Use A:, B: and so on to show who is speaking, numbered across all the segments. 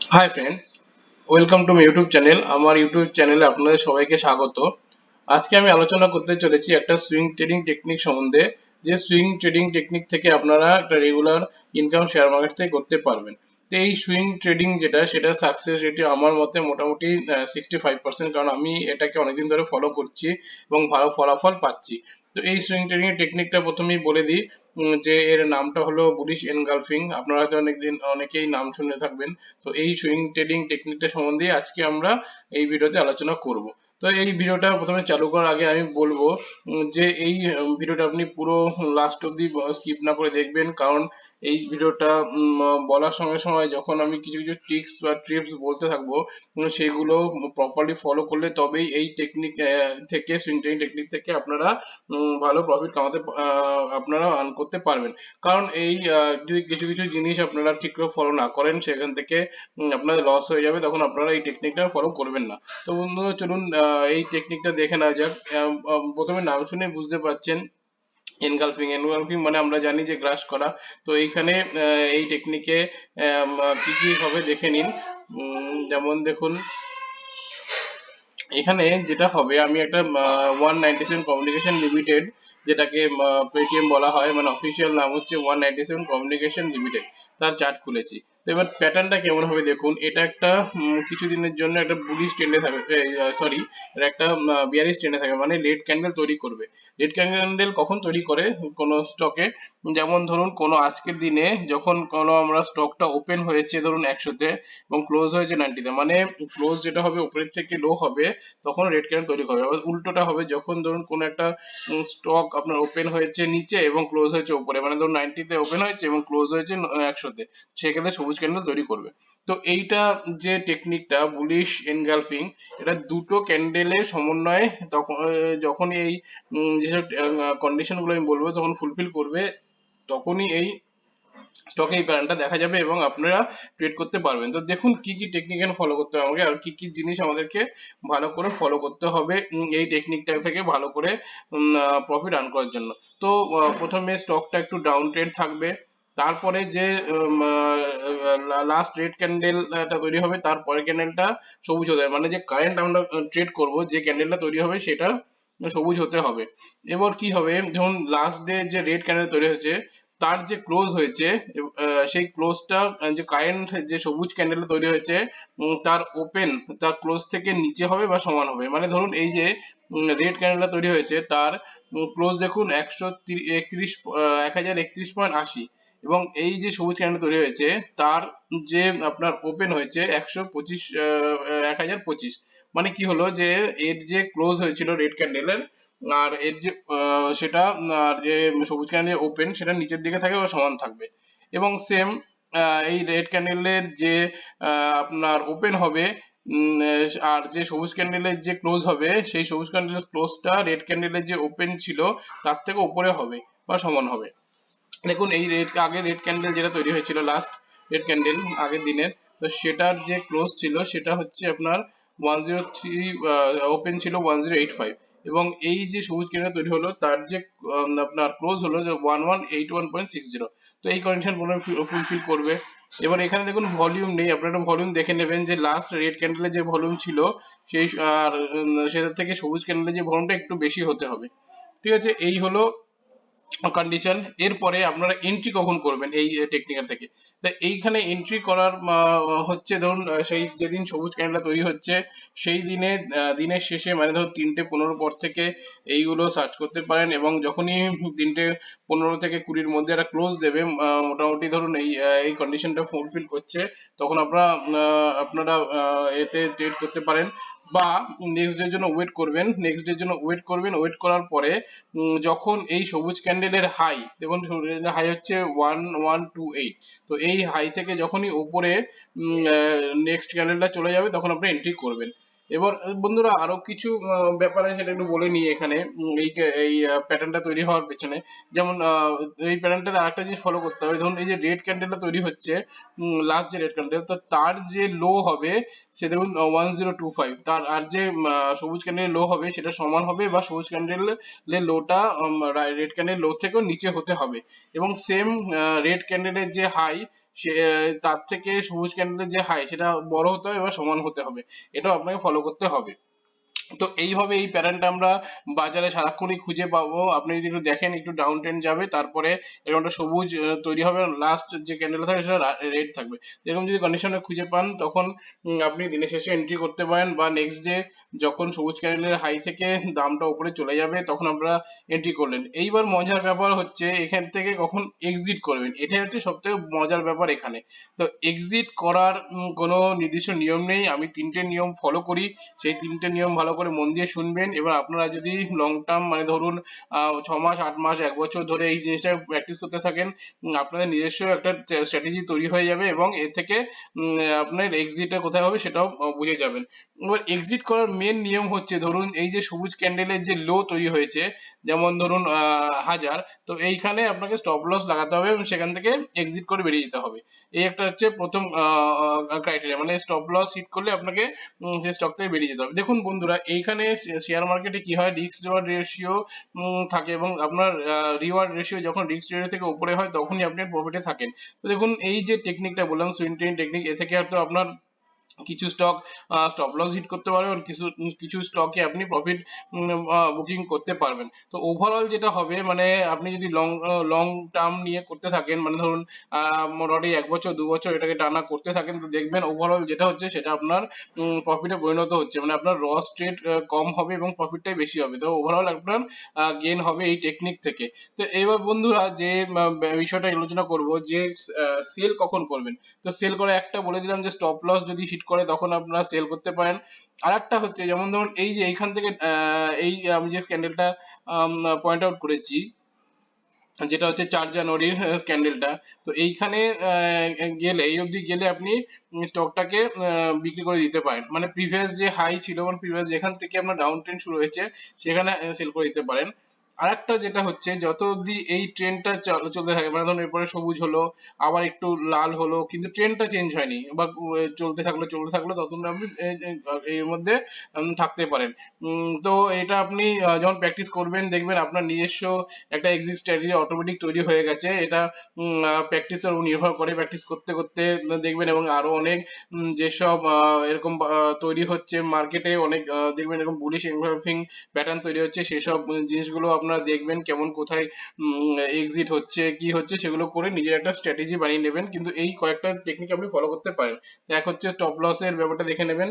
A: Hi friends, welcome to my YouTube channel. আমার YouTube চ্যানেলে আপনাদের সবাইকে স্বাগত। আজকে আমি আলোচনা করতে চলেছি একটা সুইং ট্রেডিং টেকনিক সম্বন্ধে, যে সুইং ট্রেডিং টেকনিক থেকে আপনারা একটা রেগুলার ইনকাম শেয়ার মার্কেট থেকে করতে পারবেন। তো এই সুইং ট্রেডিং সেটা সাকসেস রেট আমার মতে মোটামুটি 65%, কারণ আমি এটাকে অনেকদিন ধরে ফলো করছি এবং ভালো ফলাফল পাচ্ছি। তো এই সুইং ট্রেডিং এর টেকনিকটা প্রথমেই বলে দিই, যে এর নামটা হলো বুলিশ এনগালফিং। আপনারা হয়তো অনেকেই নাম শুনে থাকবেন। তো এই সুইং ট্রেডিং টেকনিকটা সম্বন্ধে আজকে আমরা এই ভিডিওতে আলোচনা করব। তো এই ভিডিওটা প্রথমে চালু করার আগে আমি বলবো যে এই ভিডিওটা আপনি পুরো লাস্ট অব্দি স্কিপ না করে দেখবেন, কারণ এই ভিডিওটা বলার সঙ্গে সময় যখন আমি কিছু কিছু ট্রিক্স বা ট্রিপস বলতে থাকবো, সেগুলো প্রপারলি ফলো করলে তবেই এই টেকনিক থেকে সুইং ট্রেডিং টেকনিক থেকে আপনারা ভালো প্রফিট কামাতে আপনারা আর্ন করতে পারবেন। কারণ এই যদি কিছু কিছু জিনিস আপনারা ঠিক করে ফলো না করেন, সেখান থেকে আপনাদের লস হয়ে যাবে, তখন আপনারা এই টেকনিকটা ফলো করবেন না। তো বন্ধুরা চলুন এই টেকনিকটা দেখে নেওয়া যাক। প্রথমে নাম শুনে বুঝতে পারছেন এনগালফিং। এনগালফিং মানে আমরা জানি যে গ্রাস করা। তো এইখানে এই টেকনিকে কি কি হবে দেখে নিন। যেমন দেখুন, এখানে যেটা হবে, আমি একটা 197 কমিউনিকেশন লিমিটেড, যেটাকে পেটিএম বলা হয়, মানে অফিসিয়াল নাম হচ্ছে 197 কমিউনিকেশন লিমিটেড, তার চার্ট খুলেছি। তো এবার প্যাটার্নটা কেমন হবে দেখুন। এটা একটা কিছুদিনের জন্য একটা বুলিশ ট্রেন্ডে থাকবে, সরি, এটা একটা বিয়ারিশ ট্রেন্ডে থাকবে, মানে রেড ক্যান্ডেল তৈরি করবে। রেড ক্যান্ডেল কখন তৈরি করে কোনো স্টকে? যেমন ধরুন কোনো আজকের দিনে যখন কোনো আমরা স্টকটা ওপেন হয়েছে ধরুন 100-তে এবং ক্লোজ হয়েছে 90-তে, মানে ক্লোজ যেটা হবে উপরের থেকে লো হবে, তখন রেড ক্যান্ডেল তৈরি হবে। আবার উল্টোটা হবে, যখন ধরুন কোনো একটা স্টক আপনার ওপেন হয়েছে নিচে এবং ক্লোজ হয়েছে উপরে, মানে ধরুন 90-তে ওপেন হয়েছে এবং ক্লোজ হয়েছে 100-তে, সেক্ষেত্রে সবুজ ক্যান্ডেল তৈরি করবে। তো এইটা যে টেকনিকটা বুলিশ এনগালফিং, এটা দুটো ক্যান্ডেলের সমন্বয়ে তখন যখন এই যেসব কন্ডিশন গুলো আমি বলবো তখন ফুলফিল করবে, তখনই এই স্টকে এই প্যাটার্নটা দেখা যাবে এবং আপনারা ট্রেড করতে পারবেন। তো দেখুন কি কি টেকনিক ফলো করতে হবে আমাকে, আর কি কি জিনিস আমাদেরকে ভালো করে ফলো করতে হবে এই টেকনিকটা থেকে ভালো করে প্রফিট আর্ন করার জন্য। তো প্রথমে স্টকটা একটু ডাউন ট্রেন্ড থাকবে, তারপরে যে লাস্ট রেড ক্যান্ডেলটা তৈরি হবে, তারপরে ক্যান্ডেলটা সবুজ হতে হবে, মানে যে কারেন্ট আমরা ট্রেড করব যে ক্যান্ডেলটা তৈরি হবে সেটা সবুজ হতে হবে। এবার কি হবে, ধরুন লাস্ট ডে যে রেড ক্যান্ডেল তৈরি হয়েছে, তার যে ক্লোজ হয়েছে, সেই ক্লোজটা যে কারেন্ট যে সবুজ ক্যান্ডেল তৈরি হয়েছে, তার ওপেন তার ক্লোজ থেকে নিচে হবে বা সমান হবে। মানে ধরুন এই যে রেড ক্যান্ডেলটা তৈরি হয়েছে, তার ক্লোজ দেখুন 1031.80, এবং এই যে সবুজ ক্যান্ডেল তৈরি হয়েছে তার যে আপনার ওপেন হয়েছে 1025, মানে কি হলো যে এর যে ক্লোজ হয়েছিল রেড ক্যান্ডেলের, আর এর যে সেটা আর যে সবুজ ক্যান্ডেল ওপেন সেটা নিচের দিকে থাকবে বা সমান থাকবে। এবং সেম এই রেড ক্যান্ডেলের যে আপনার ওপেন হবে, আর যে সবুজ ক্যান্ডেলের যে ক্লোজ হবে, সেই সবুজ ক্যান্ডেলের ক্লোজটা রেড ক্যান্ডেলের যে ওপেন ছিল তার থেকে উপরে হবে বা সমান হবে। দেখুন এই আগে রেড ক্যান্ডেল যেটা তৈরি হয়েছিল, লাস্ট রেড ক্যান্ডেল আগের দিনের, তো সেটার যে ক্লোজ ছিল সেটা হচ্ছে আপনার 103, ওপেন ছিল 1085, এবং এই যে সবুজ ক্যান্ডেল তৈরি হলো তার যে আপনার ক্লোজ হলো যে 1181.60। তো এই কন্ডিশন ফুলফিল করবে। এবার এখানে দেখুন ভলিউম নেই, আপনারা একটু ভলিউম দেখে নেবেন যে লাস্ট রেড ক্যান্ডেলের যে ভলিউম ছিল সেই আর সেটার থেকে সবুজ ক্যান্ডেলের যে ভলিউমটা একটু বেশি হতে হবে। ঠিক আছে, এই হলো কন্ডিশন। এরপরে আপনারা এন্ট্রি কখন করবেন এই টেকনিক্যাল থেকে? তা এইখানে এন্ট্রি করার হচ্ছে ধরুন সেই যেদিন সবুজ ক্যান্ডেল তৈরি হচ্ছে সেই দিনে, দিনের শেষে, মানে ধরুন 3:15 পর থেকে এইগুলো সার্চ করতে পারেন, এবং যখনই 3:15 থেকে 20-র মধ্যে একটা ক্লোজ দেবে, মোটামুটি ধরুন এই কন্ডিশনটা ফুলফিল করছে, তখন আপনারা এতে ট্রেড করতে পারেন। বা নেক্সট ডের জন্য ওয়েট করবেন, নেক্সট ডের জন্য ওয়েট করার পরে যখন এই সবুজ ক্যান্ডেলের হাই, দেখুন হাই হচ্ছে 1128, তো এই হাই থেকে যখনই উপরে নেক্সট ক্যান্ডেলটা চলে যাবে তখন আপনি এন্ট্রি করবেন। এবার বন্ধুরা আরো কিছু ব্যাপার আছে, সেটা একটু বলে নিই এখানে। এই প্যাটার্নটা তৈরি হওয়ার পেছনে, যেমন এই প্যাটার্নটাতে আরেকটা জিনিস ফলো করতে হবে। ধরুন এই যে রেড ক্যান্ডেলটা তৈরি হচ্ছে, লাস্ট যে রেড ক্যান্ডেল, তো তার যে লো হবে সে দেখুন 1025, তার আর যে সবুজ ক্যান্ডেলের লো হবে সেটা সমান হবে বা সবুজ ক্যান্ডেলের লোটা রেড ক্যান্ডেল লো থেকেও নিচে হতে হবে। এবং সেম রেড ক্যান্ডেলের যে হাই, সে তার থেকে সবুজ ক্যান্ডেলের যে হাই সেটা বড় হতে হবে বা সমান হতে হবে, এটাও আপনাকে ফলো করতে হবে। তো এইভাবে এই প্যাটার্নটা আমরা বাজারে সারাক্ষণই খুঁজে পাবো। আপনি যদি একটু দেখেন, একটু ডাউন ট্রেন্ড যাবে, তারপরে এরকম একটা সবুজ তৈরি হবে, লাস্ট যে ক্যান্ডেল থাকবে সেটা রেড থাকবে। এরকম যদি কন্ডিশনে খুঁজে পান তখন আপনি দিনের শেষে এন্ট্রি করতে পারেন, বা নেক্সট ডে যখন সবুজ ক্যান্ডেলের হাই থেকে দামটা উপরে চলে যাবে তখন আপনারা এন্ট্রি করলেন। এইবার মজার ব্যাপার হচ্ছে এখান থেকে কখন এক্সিট করবেন, এটাই হচ্ছে সব থেকে মজার ব্যাপার এখানে। তো এক্সিট করার কোনো নির্দিষ্ট নিয়ম নেই, আমি 3টে নিয়ম ফলো করি, সেই 3টে নিয়ম ভালো করে মন দিয়ে শুনবেন। এবার আপনারা যদি লং টার্ম মানে ধরুন 6 মাস 8 মাস 1 বছর ধরে এই জিনিসটা প্র্যাকটিস করতে থাকেন, আপনাদের নিজস্ব একটা স্ট্র্যাটেজি তৈরি হয়ে যাবে, এবং এর থেকে আপনার এক্সিটটা কোথায় হবে সেটাও বুঝে যাবেন। এবার এক্সিট করার মেন নিয়ম হচ্ছে, ধরুন এই যে সবুজ ক্যান্ডেলের যে লো তৈরি হয়েছে, যেমন ধরুন 1000, তো এইখানে আপনাকে স্টপ লস লাগাতে হবে এবং সেখান থেকে এক্সিট করে বেরিয়ে যেতে হবে। এই একটা হচ্ছে প্রথম ক্রাইটেরিয়া, মানে স্টপ লস হিট করলে আপনাকে যে স্টক থেকে বেরিয়ে যেতে হবে। দেখুন বন্ধুরা, এইখানে শেয়ার মার্কেটে কি হয়, রিস্ক রিওয়ার্ড রেশিও থাকে, এবং আপনার রিওয়ার্ড রেশিও যখন রিস্ক রেশিও থেকে উপরে হয় তখনই আপনি প্রফিটে থাকেন। তো দেখুন এই যে টেকনিকটা বললাম, সুইং ট্রেডিং টেকনিক, এ থেকে হয়তো আপনার কিছু স্টক স্টপ লস হিট করতে পারবেন, কিছু কিছু স্টকে আপনি প্রফিট বুকিং করতে পারবেন। তো ওভারঅল যেটা হবে, মানে আপনি যদি লং টার্ম নিয়ে করতে থাকেন, মানে ধরুন মোটামুটি 1 বছর 2 বছর এটাকে টানা করতে থাকেন, তো দেখবেন ওভারঅল যেটা হচ্ছে সেটা আপনার প্রফিটে পরিণত হচ্ছে, মানে আপনার লস ট্রেড কম হবে এবং প্রফিটটাই বেশি হবে। তো ওভারঅল আপনার গেইন হবে এই টেকনিক থেকে। তো এবার বন্ধুরা যে বিষয়টা আলোচনা করব যে সেল কখন করবেন। তো সেল করে একটা বলে দিলাম যে স্টপ লস যদি হিট করে তখন আপনারা সেল করতে পারেন। আরেকটা হচ্ছে, যেমন ধরুন এই যে এইখান থেকে এই আমি যে ক্যান্ডেলটা পয়েন্ট আউট করেছি, যেটা হচ্ছে 4 জানুয়ারির ক্যান্ডেলটা, তো এইখানে গেলে, এই অবধি গেলে আপনি স্টকটাকে বিক্রি করে দিতে পারেন, মানে প্রিভিয়াস যে হাই ছিল, মানে প্রিভিয়াস যেখান থেকে আপনার ডাউন ট্রেন্ড শুরু হয়েছে সেখানে সেল করে দিতে পারেন। আরেকটা যেটা হচ্ছে, যত অবধি এই ট্রেন্ডটা চলতে থাকে, মানে ধরুন এরপরে সবুজ হলো, আবার একটু লাল হলো, কিন্তু ট্রেন্ডটা চেঞ্জ হয়নি, বা চলতে থাকলো ততক্ষণ আপনি এর মধ্যে থাকতে পারেন। তো এটা আপনি যখন প্র্যাকটিস করবেন দেখবেন আপনার নিজস্ব একটা এক্সিট স্ট্র্যাটেজি অটোমেটিক তৈরি হয়ে গেছে। এটা প্র্যাকটিসের উপর নির্ভর করে, প্র্যাকটিস করতে করতে দেখবেন, এবং আরো অনেক যেসব এরকম তৈরি হচ্ছে মার্কেটে, অনেক দেখবেন এরকম বুলিশ এনভলভিং প্যাটার্ন তৈরি হচ্ছে, সেসব জিনিসগুলো আপনারা দেখবেন কেমন কোথায় এক্সিট হচ্ছে কি হচ্ছে, সেগুলো করে নিজের একটা স্ট্র্যাটেজি বানিয়ে নেবেন। কিন্তু এই কয়েকটা টেকনিক আপনি ফলো করতে পারেন। এক হচ্ছে স্টপ লসের ব্যাপারটা দেখে নেবেন,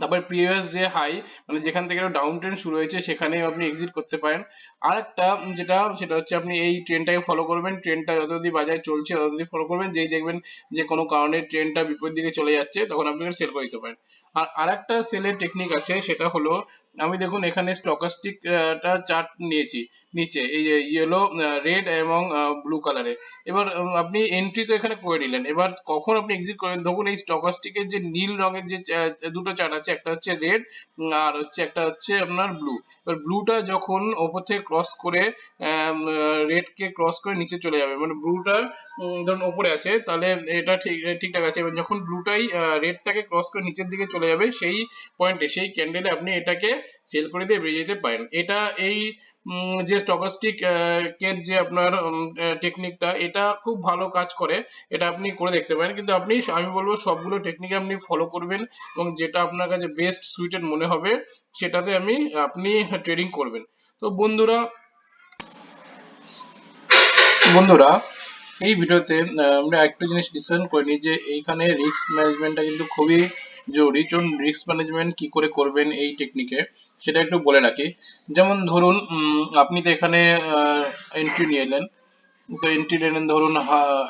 A: তারপরে প্রিভিয়াস যে হাই, মানে যেখান থেকে ডাউন ট্রেন্ড শুরু হয়েছে সেখানে আপনি এক্সিট করতে পারেন। আরেকটা যেটা, সেটা হচ্ছে আপনি এই ট্রেন্ডটাকে ফলো করবেন, ট্রেন্ডটা যতদিন বাজারে চলছে ততদিন ফলো করবেন, যেই দেখবেন যে কোনো কারণে ট্রেন্ডটা বিপরীত দিকে চলে যাচ্ছে তখন আপনি সেল করে দিতে পারেন। আর আরেকটা সেলের টেকনিক আছে, সেটা হলো, আমি দেখুন এখানে স্টকাস্টিক টা চার্ট নিয়েছি, নিচে এই যে ইয়েলো রেড এবং ব্লু কালারে। এবার আপনি এন্ট্রি তো এখানে করে নিলেন, এবার কখন আপনি এক্সিট করবেন, ধরুন এই স্টকাস্টিকের যে নীল রঙের যে দুটো চার্ট আছে, একটা হচ্ছে রেড আর হচ্ছে একটা হচ্ছে আপনার ব্লু। এবার ব্লুটা যখন ওপর থেকে ক্রস করে রেড কে ক্রস করে নিচে চলে যাবে, মানে ব্লুটা ধরুন ওপরে আছে, তাহলে এটা ঠিকঠাক আছে। এবার যখন ব্লুটাই রেডটাকে ক্রস করে নিচের দিকে চলে যাবে, সেই পয়েন্টে সেই ক্যান্ডেলে আপনি এটাকে সেল করে দিয়ে বেরিয়ে যেতে পারেন। এটা এই যে স্টকাস্টিক এর যে আপনার টেকনিকটা, এটা খুব ভালো কাজ করে, এটা আপনি করে দেখতে পারেন। কিন্তু আমি বলবো সবগুলো টেকনিক আপনি ফলো করবেন, এবং যেটা আপনার কাছে বেস্ট সুইটেড মনে হবে সেটাতে আপনি ট্রেডিং করবেন। তো বন্ধুরা, বন্ধুরা এই ভিডিওতে আমরা একটা জিনিস ডিসকাশন করে নিই, যে এইখানে রিস্ক ম্যানেজমেন্টটা কিন্তু খুবই জরুরি। চলুন রিস্ক ম্যানেজমেন্ট কি করে করবেন এই টেকনিকে সেটা একটু বলে রাখি। যেমন ধরুন আপনি তো এখানে এন্ট্রি নিয়ে এলেন, তো এন্ট্রি নিলেন ধরুন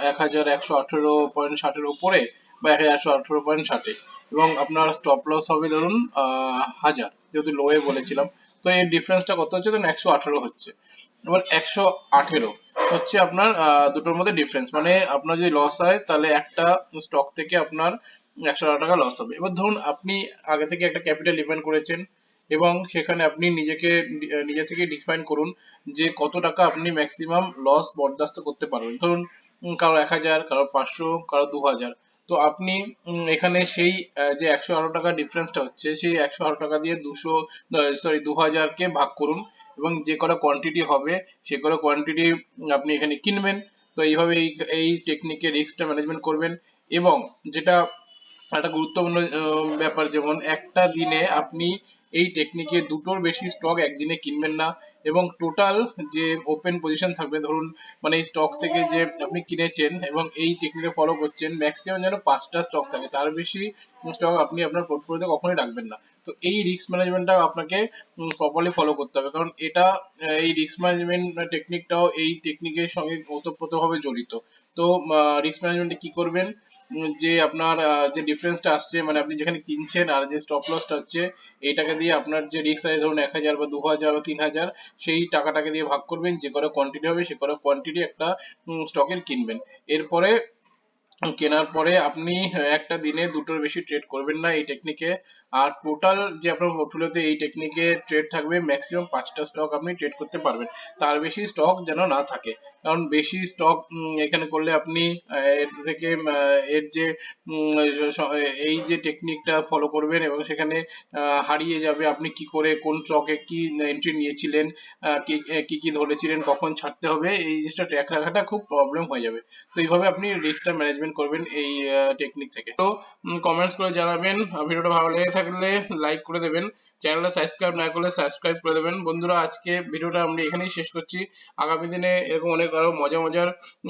A: 1118.60 উপরে, বা 1118.60, এবং আপনার স্টপ লস হবে ধরুন 1000, যেহেতু লোয়ে বলেছিলাম। তো এর ডিফারেন্সটা কত হচ্ছে, ধরুন 118 হচ্ছে। এবার 118 হচ্ছে আপনার দুটোর মধ্যে ডিফারেন্স, মানে আপনার যদি লস হয় তাহলে একটা স্টক থেকে আপনার 118 টাকা লস হবে। এবার ধরুন আপনি আগে থেকে একটা ক্যাপিটাল ডিফাইন করেছেন, এবং সেখানে আপনি নিজে থেকে ডিফাইন করুন যে কত টাকা আপনি ম্যাক্সিমাম লস বরদাস্ত করতে পারবেন। ধরুন কারো 1000, কারো 500, কারো 2000। তো আপনি এখানে সেই যে 118 টাকা ডিফারেন্সটা হচ্ছে, সেই 118 টাকা দিয়ে 2000 কে ভাগ করুন, এবং যে কটা কোয়ান্টিটি হবে সে কটা কোয়ান্টিটি আপনি এখানে কিনবেন। তো এইভাবে এই টেকনিকে রিস্কটা ম্যানেজমেন্ট করবেন। এবং যেটা একটা গুরুত্বপূর্ণ ব্যাপার, যেমন একটা দিনে আপনি এই টেকনিকে দুটোর বেশি স্টক একদিনে কিনবেন না। এবং টোটাল যে ওপেন পজিশন থাকবে, ধরুন মানে এই স্টক থেকে যে আপনি কিনেছেন এবং এই টেকনিকে ফলো করছেন, ম্যাক্সিমাম যেন 5টা স্টক থাকে, তার বেশি স্টক আপনি আপনার পোর্টফোলিওতে কখনোই রাখবেন না। তো এই রিস্ক ম্যানেজমেন্টটা আপনাকে প্রপারলি ফলো করতে হবে, কারণ এটা এই রিস্ক ম্যানেজমেন্ট টেকনিকটাও এই টেকনিকের সঙ্গে ওতপ্রোতভাবে জড়িত। তো রিস্ক ম্যানেজমেন্টে কি করবেন, যে আপনার যে ডিফারেন্সটা আসছে, মানে আপনি যেখানে কিনছেন আর যে স্টপ লসটা হচ্ছে, এইটাকে দিয়ে আপনার যে রিস্ক আছে, ধরুন 1000 বা 2000 বা 3000, সেই টাকাটাকে দিয়ে ভাগ করবেন, যে কটা কোয়ান্টিটি হবে সে কটা কোয়ান্টিটি একটা স্টকের কিনবেন। এরপরে কেনার পরে আপনি একটা দিনে দুটোর বেশি ট্রেড করবেন না এই টেকনিকে। আর টোটাল যে আপনার পোর্টফোলিওতে এই টেকনিকে ট্রেড থাকবে, ম্যাক্সিমাম 5টা স্টক আপনি ট্রেড করতে পারবেন, তার বেশি স্টক যেন না থাকে। কারণ বেশি স্টক এখানে করলে আপনি এর থেকে এর যে এই যে টেকনিকটা ফলো করবেন এবং সেখানে হারিয়ে যাবে আপনি কি করে কোন স্টকে কি এন্ট্রি নিয়েছিলেন, কি কি কি ধরেছিলেন, কখন ছাড়তে হবে, এই জিনিসটা ট্র্যাক রাখাটা খুব প্রবলেম হয়ে যাবে। তো এইভাবে আপনি রিস্কটা ম্যানেজমেন্ট করবেন এই টেকনিক থেকে। তো কমেন্টস করে জানাবেন, ভিডিওটা ভালো লেগে থাকলে লাইক করে দেবেন, চ্যানেলটা সাবস্ক্রাইব না করলে সাবস্ক্রাইব করে দেবেন। বন্ধুরা, আজকে ভিডিওটা আমরা এখানেই শেষ করছি। আগামী দিনে এরকম অনেক আরো মজার মজার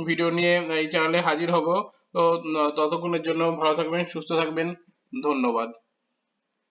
A: ভিডিও নিয়ে এই চ্যানেলে হাজির হব। তো ততক্ষণের জন্য ভালো থাকবেন, সুস্থ থাকবেন, ধন্যবাদ।